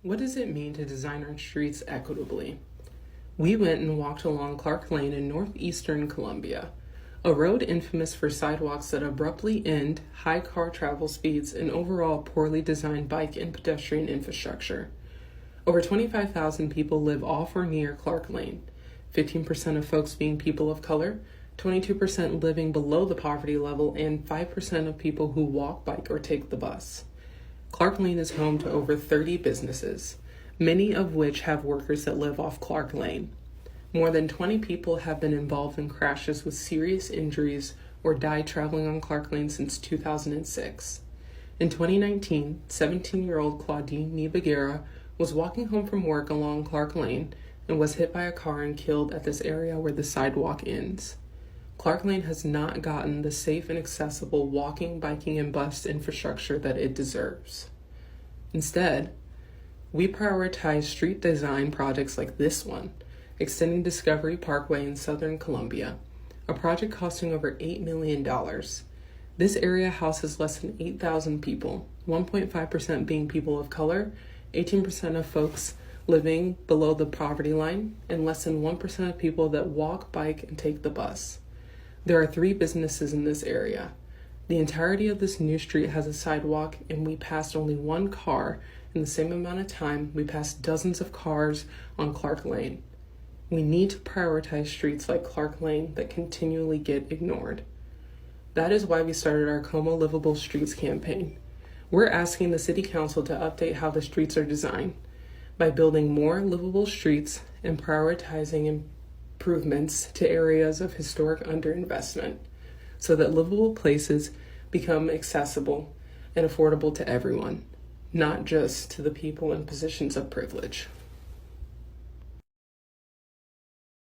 What does it mean to design our streets equitably? We went and walked along Clark Lane in northeastern Columbia, a road infamous for sidewalks that abruptly end, high car travel speeds, and overall poorly designed bike and pedestrian infrastructure. Over 25,000 people live off or near Clark Lane, 15% of folks being people of color, 22% living below the poverty level, and 5% of people who walk, bike, or take the bus. Clark Lane is home to over 30 businesses, many of which have workers that live off Clark Lane. More than 20 people have been involved in crashes with serious injuries or died traveling on Clark Lane since 2006. In 2019, 17-year-old Claudine Nibaguera was walking home from work along Clark Lane and was hit by a car and killed at this area where the sidewalk ends. Clark Lane has not gotten the safe and accessible walking, biking, and bus infrastructure that it deserves. Instead, we prioritize street design projects like this one, extending Discovery Pkwy in southern Columbia, a project costing over $8 million. This area houses less than 8,000 people, 1.5% being people of color, 18% of folks living below the poverty line, and less than 1% of people that walk, bike, and take the bus. There are 3 businesses in this area. The entirety of this new street has a sidewalk, and we passed only 1 car in the same amount of time we passed dozens of cars on Clark Lane. We need to prioritize streets like Clark Lane that continually get ignored. That is why we started our CoMo Livable Streets Campaign. We're asking the City Council to update how the streets are designed by building more livable streets and prioritizing improvements to areas of historic underinvestment so that livable places become accessible and affordable to everyone, not just to the people in positions of privilege.